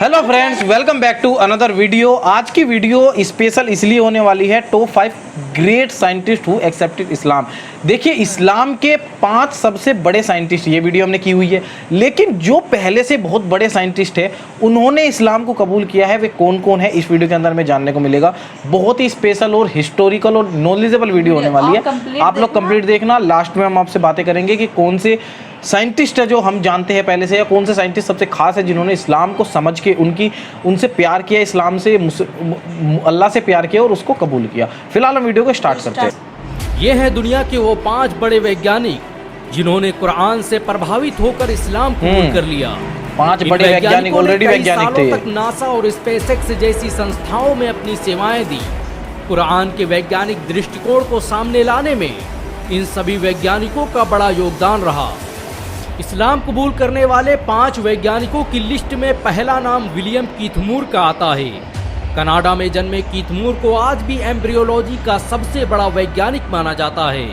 Hello friends, welcome back to another video. आज की video special इसलिए होने वाली है top 5 great scientist who accepted Islam. देखिए, इस्लाम के 5 सबसे बड़े साइंटिस्ट ये वीडियो हमने की हुई है, लेकिन जो पहले से बहुत बड़े साइंटिस्ट है उन्होंने इस्लाम को कबूल किया है वे कौन कौन है, इस वीडियो के अंदर में जानने को मिलेगा। बहुत ही स्पेशल और हिस्टोरिकल और नॉलेजेबल वीडियो होने वाली है। आप लोग कंप्लीट देखना। लास्ट में हम आपसे बातें करेंगे कि कौन से साइंटिस्ट है जो हम जानते हैं पहले से, या कौन से साइंटिस्ट सबसे खास है जिन्होंने इस्लाम को समझ के उनसे प्यार किया, इस्लाम से अल्लाह से प्यार किया और उसको कबूल किया। फिलहाल हम वीडियो को स्टार्ट करते हैं। ये है दुनिया के वो 5 बड़े वैज्ञानिक जिन्होंने कुरान से प्रभावित होकर इस्लाम कबूल कर लिया। 5 बड़े वैज्ञानिक ऑलरेडी वैज्ञानिक थे। तक नासा और स्पेसएक्स जैसी संस्थाओं में अपनी सेवाएं दी। कुरान के वैज्ञानिक दृष्टिकोण को सामने लाने में इन सभी वैज्ञानिकों का बड़ा योगदान रहा। इस्लाम कबूल करने वाले 5 वैज्ञानिकों की लिस्ट में पहला नाम विलियम कीथ मूर का आता है। कनाडा में जन्मे कीथ मूर को आज भी एम्ब्रियोलॉजी का सबसे बड़ा वैज्ञानिक माना जाता है।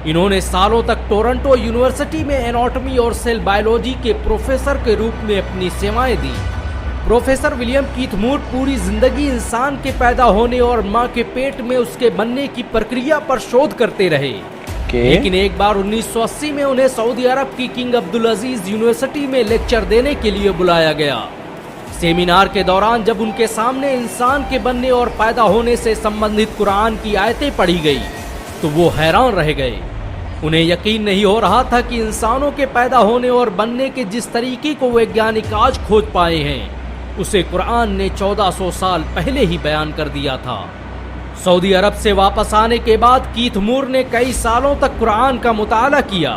इन्होंने सालों तक टोरंटो यूनिवर्सिटी में एनाटॉमी और सेल बायोलॉजी के प्रोफेसर के रूप में अपनी सेवाएं दी। प्रोफेसर विलियम कीथ मूर पूरी जिंदगी इंसान के पैदा होने और मां के पेट में उसके बनने की प्रक्रिया पर शोध करते रहे। लेकिन एक बार 1980 में उन्हें सऊदी अरब की किंग अब्दुल अजीज यूनिवर्सिटी में लेक्चर देने के लिए बुलाया गया। सेमिनार के दौरान जब उनके सामने इंसान के बनने और पैदा होने से संबंधित कुरान की आयतें पढ़ी गई तो वो हैरान रह गए। उन्हें यकीन नहीं हो रहा था कि इंसानों के पैदा होने और बनने के जिस तरीके को वैज्ञानिक आज खोज पाए हैं उसे कुरान ने 1400 साल पहले ही बयान कर दिया था। सऊदी अरब से वापस आने के बाद कीथ मूर ने कई सालों तक कुरान का मुताला किया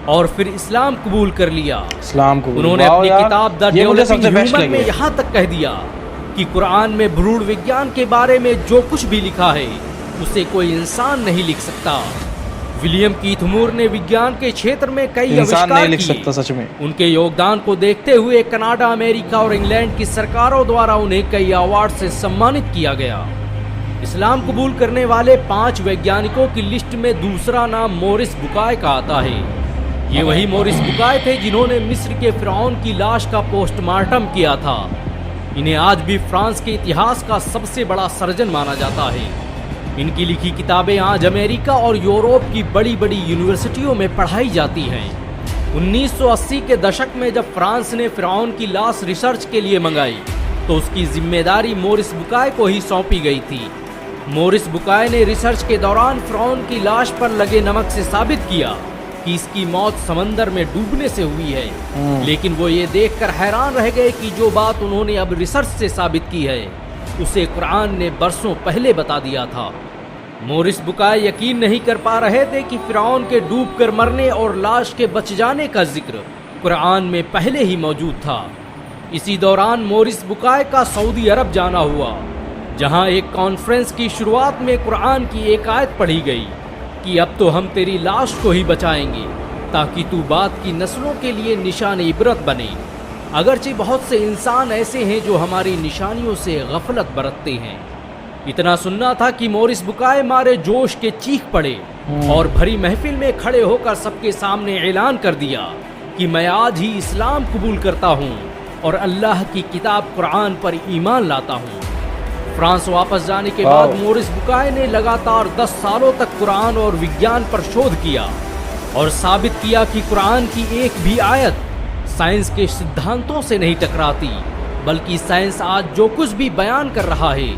और फिर इस्लाम कबूल कर लिया। उन्होंने अपनी किताब द डेवलपिंग ह्यूमन में यहाँ तक कह दिया कि कुरान में भ्रूण विज्ञान के बारे में जो कुछ भी लिखा है उसे कोई इंसान नहीं लिख सकता। विलियम कीथ मूर ने विज्ञान के क्षेत्र में कई आविष्कार किए। सच में उनके योगदान को देखते हुए कनाडा, अमेरिका और इंग्लैंड की सरकारों द्वारा उन्हें कई अवार्ड से सम्मानित किया गया। इस्लाम कबूल करने वाले 5 वैज्ञानिकों की लिस्ट में दूसरा नाम मोरिस बुकाय का आता है। ये वही मोरिस बुकाय थे जिन्होंने मिस्र के फिरौन की लाश का पोस्टमार्टम किया था। इन्हें आज भी फ्रांस के इतिहास का सबसे बड़ा सर्जन माना जाता है। इनकी लिखी किताबें आज अमेरिका और यूरोप की बड़ी बड़ी यूनिवर्सिटियों में पढ़ाई जाती हैं। 1980 के दशक में जब फ्रांस ने फिरौन की लाश रिसर्च के लिए मंगाई तो उसकी जिम्मेदारी मोरिस बुकाय को ही सौंपी गई थी। मोरिस बुकाय ने रिसर्च के दौरान फिरौन की लाश पर लगे नमक से साबित किया कि इसकी मौत समंदर में डूबने से हुई है। लेकिन वो ये देखकर हैरान रह गए कि जो बात उन्होंने अब रिसर्च से साबित की है उसे कुरान ने बरसों पहले बता दिया था। मोरिस बुकाय यकीन नहीं कर पा रहे थे कि फिरौन के डूबकर मरने और लाश के बच जाने का जिक्र कुरान में पहले ही मौजूद था। इसी दौरान मोरिस बुकाय का सऊदी अरब जाना हुआ, जहां एक कॉन्फ्रेंस की शुरुआत में कुरान की एक आयत पढ़ी गई कि अब तो हम तेरी लाश को ही बचाएंगे ताकि तू बाद की नस्लों के लिए निशान इबरत बने। अगरचे बहुत से इंसान ऐसे हैं जो हमारी निशानियों से गफलत बरतते हैं। इतना सुनना था कि मोरिस बुकाय मारे जोश के चीख पड़े और भरी महफिल में खड़े होकर सबके सामने ऐलान कर दिया कि मैं आज ही इस्लाम कबूल करता हूँ और अल्लाह की किताब कुरान पर ईमान लाता हूँ। फ्रांस वापस जाने के बाद मोरिस बुकाय ने लगातार 10 सालों तक कुरान और विज्ञान पर शोध किया और साबित किया कि कुरान की एक भी आयत साइंस के सिद्धांतों से नहीं टकराती, बल्कि साइंस आज जो कुछ भी बयान कर रहा है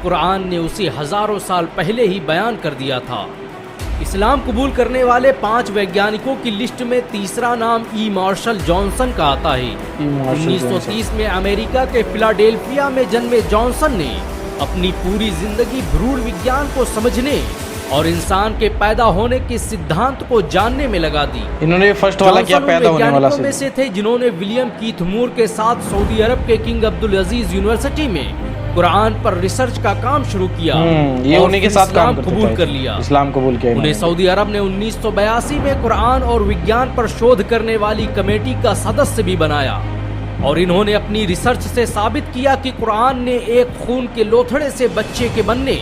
कुरान ने उसे हजारों साल पहले ही बयान कर दिया था। इस्लाम कबूल करने वाले 5 वैज्ञानिकों की लिस्ट में तीसरा नाम ई मार्शल जॉनसन का आता है। 1930 में अमेरिका के फिलाडेल्फिया में जन्मे जॉनसन ने अपनी पूरी जिंदगी भ्रूण विज्ञान को समझने और इंसान के पैदा होने के सिद्धांत को जानने में लगा दी। इन्होंने फर्स्ट वाला क्या पैदा होने वाला में से थे जिन्होंने विलियम कीथ मूर के साथ सऊदी अरब के किंग अब्दुल अजीज यूनिवर्सिटी में कुरान पर रिसर्च का काम शुरू किया। ये उन्हीं के साथ काम कबूल कर लिया, इस्लाम कबूल किया। उन्हें सऊदी अरब ने 1982 में कुरान और विज्ञान पर शोध करने वाली कमेटी का सदस्य भी बनाया और इन्होंने अपनी रिसर्च से साबित किया कि कुरान ने एक खून के लोथड़े से बच्चे के बनने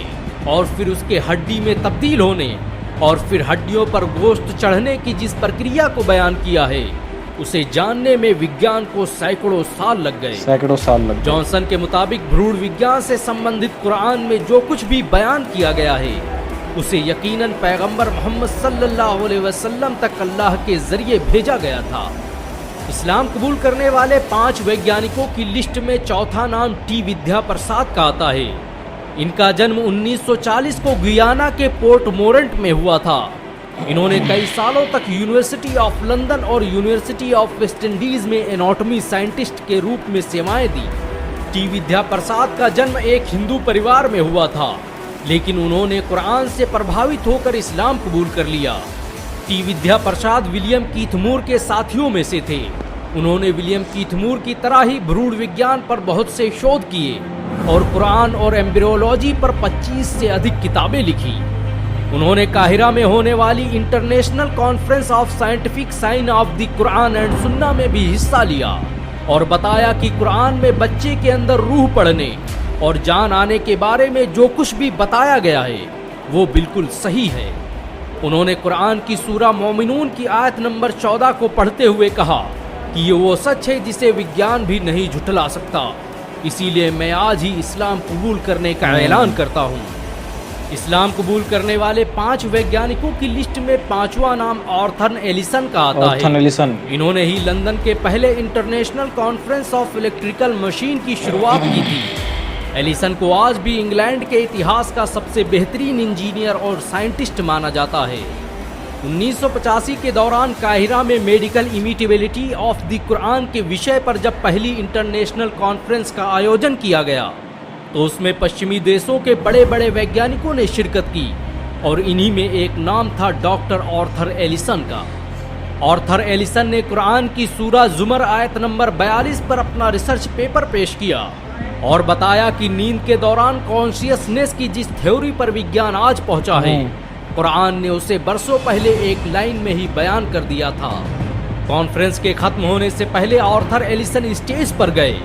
और फिर उसके हड्डी में तब्दील होने और फिर हड्डियों पर गोश्त चढ़ने की जिस प्रक्रिया को बयान किया है उसे जानने में विज्ञान को सैकड़ों साल लग गए। सैकड़ों साल लग गए। जॉनसन के मुताबिक भ्रूण विज्ञान से संबंधित कुरान में जो कुछ भी बयान किया गया है उसे यकीनन पैगंबर मोहम्मद सल्लल्लाहु अलैहि वसल्लम तक अल्लाह के जरिए भेजा गया था। इस्लाम कबूल करने वाले 5 वैज्ञानिकों की लिस्ट में चौथा नाम टी विद्या प्रसाद का आता है। इनका जन्म 1940 को गुयाना के पोर्ट मोरेंट में हुआ था। इन्होंने कई सालों तक यूनिवर्सिटी ऑफ लंदन और यूनिवर्सिटी ऑफ वेस्ट इंडीज में एनाटॉमी साइंटिस्ट के रूप में सेवाएं दी। टी विद्या प्रसाद का जन्म एक हिंदू परिवार में हुआ था, लेकिन उन्होंने कुरान से प्रभावित होकर इस्लाम कबूल कर लिया। टी विद्या प्रसाद विलियम कीथ मूर के साथियों में से थे। उन्होंने विलियम कीथ मूर की तरह ही भ्रूण विज्ञान पर बहुत से शोध किए और कुरान और एम्ब्रियोलॉजी पर 25 से अधिक किताबें लिखी। उन्होंने काहिरा में होने वाली international conference of scientific sign of the Quran and Sunnah में भी हिस्सा लिया और बताया कि कुरान में बच्चे के अंदर रूह पढ़ने और जान आने के बारे में जो कुछ भी बताया गया है वो बिल्कुल सही है। उन्होंने कुरान की सूरा मोमिनून की आयत नंबर 14 को पढ़ते हुए कहा कि ये वो सच है जिसे विज्ञान भी नहीं झुठला सकता, इसीलिए मैं आज ही इस्लाम कबूल करने का ऐलान करता हूँ। इस्लाम कबूल करने वाले 5 वैज्ञानिकों की लिस्ट में 5वां नाम ऑर्थर एलिसन का आता है। इन्होंने ही लंदन के पहले international conference of electrical machine की शुरुआत की थी। एलिसन को आज भी इंग्लैंड के इतिहास का सबसे बेहतरीन इंजीनियर और साइंटिस्ट माना जाता है। 1985 के दौरान काहिरा में मेडिकल इमिटेबिलिटी ऑफ द कुरान के विषय पर जब पहली इंटरनेशनल कॉन्फ्रेंस का आयोजन किया गया तो उसमें पश्चिमी देशों के बड़े बड़े वैज्ञानिकों ने शिरकत की और इन्हीं में एक नाम था डॉक्टर ऑर्थर एलिसन का। ऑर्थर एलिसन ने कुरान की सूरा जुमर आयत नंबर 42 पर अपना रिसर्च पेपर पेश किया और बताया कि नींद के दौरान कॉन्शियसनेस की जिस थ्योरी पर विज्ञान आज पहुंचा है, कुरान ने उसे बरसों पहले एक लाइन में ही बयान कर दिया था। कॉन्फ्रेंस के खत्म होने से पहले ऑर्थर एलिसन स्टेज पर गए,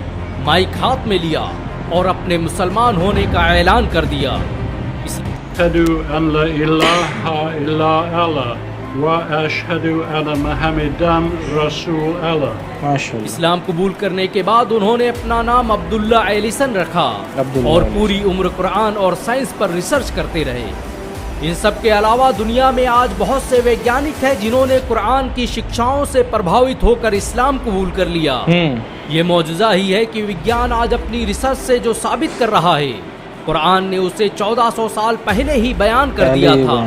माइक हाथ में लिया और अपने मुसलमान होने का ऐलान कर दिया। अशहदु अन ला इलाहा इल्ला अल्लाह व अशहदु अन्न मुहम्मदन रसूल अल्लाह। इस्लाम कबूल करने के बाद उन्होंने अपना नाम अब्दुल्ला एलिसन रखा और पूरी उम्र कुरान और साइंस पर रिसर्च करते रहे। इन सब के अलावा दुनिया में आज बहुत से वैज्ञानिक हैं जिन्होंने कुरान की शिक्षाओं से प्रभावित होकर इस्लाम कबूल कर लिया। ये मौजूदा ही है कि विज्ञान आज अपनी रिसर्च से जो साबित कर रहा है, कुरान ने उसे 1400 साल पहले ही बयान कर दिया था।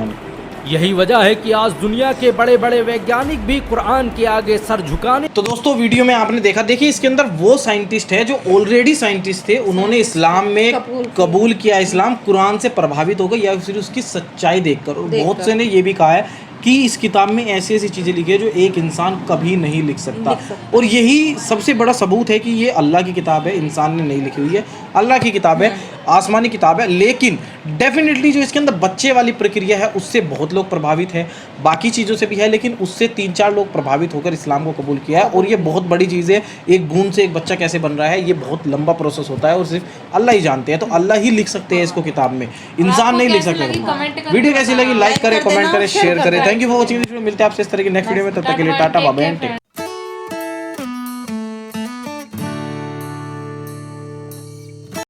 यही वजह है कि आज दुनिया के बड़े बड़े वैज्ञानिक भी कुरान के आगे सर झुकाने। तो दोस्तों वीडियो में आपने देखा, देखिए इसके अंदर वो साइंटिस्ट है जो ऑलरेडी साइंटिस्ट थे, उन्होंने इस्लाम में कबूल किया, इस्लाम कुरान से प्रभावित हो गए या फिर उसकी सच्चाई देखकर। और बहुत से ने ये भी कहा है कि इस किताब में ऐसी ऐसी चीज़ें लिखी है जो एक इंसान कभी नहीं लिख सकता। और यही सबसे बड़ा सबूत है कि ये अल्लाह की किताब है, इंसान ने नहीं लिखी हुई है, अल्लाह की किताब है, आसमानी किताब है। लेकिन डेफिनेटली जो इसके अंदर बच्चे वाली प्रक्रिया है उससे बहुत लोग प्रभावित हैं, बाकी चीज़ों से भी है, लेकिन उससे 3-4 लोग प्रभावित होकर इस्लाम को कबूल किया है। और ये बहुत बड़ी चीज़ है, एक बूंद से एक बच्चा कैसे बन रहा है ये बहुत लंबा प्रोसेस होता है और सिर्फ अल्लाह ही जानते हैं। तो अल्लाह ही लिख सकते हैं इसको किताब में, इंसान नहीं लिख सकते। वीडियो कैसी लगी लाइक करें, कमेंट करें, शेयर करें। Thank you for watching this video. मिलते हैं आपसे इस तरह की नेक्स्ट वीडियो में, तब तक के लिए टाटा बाय बाय।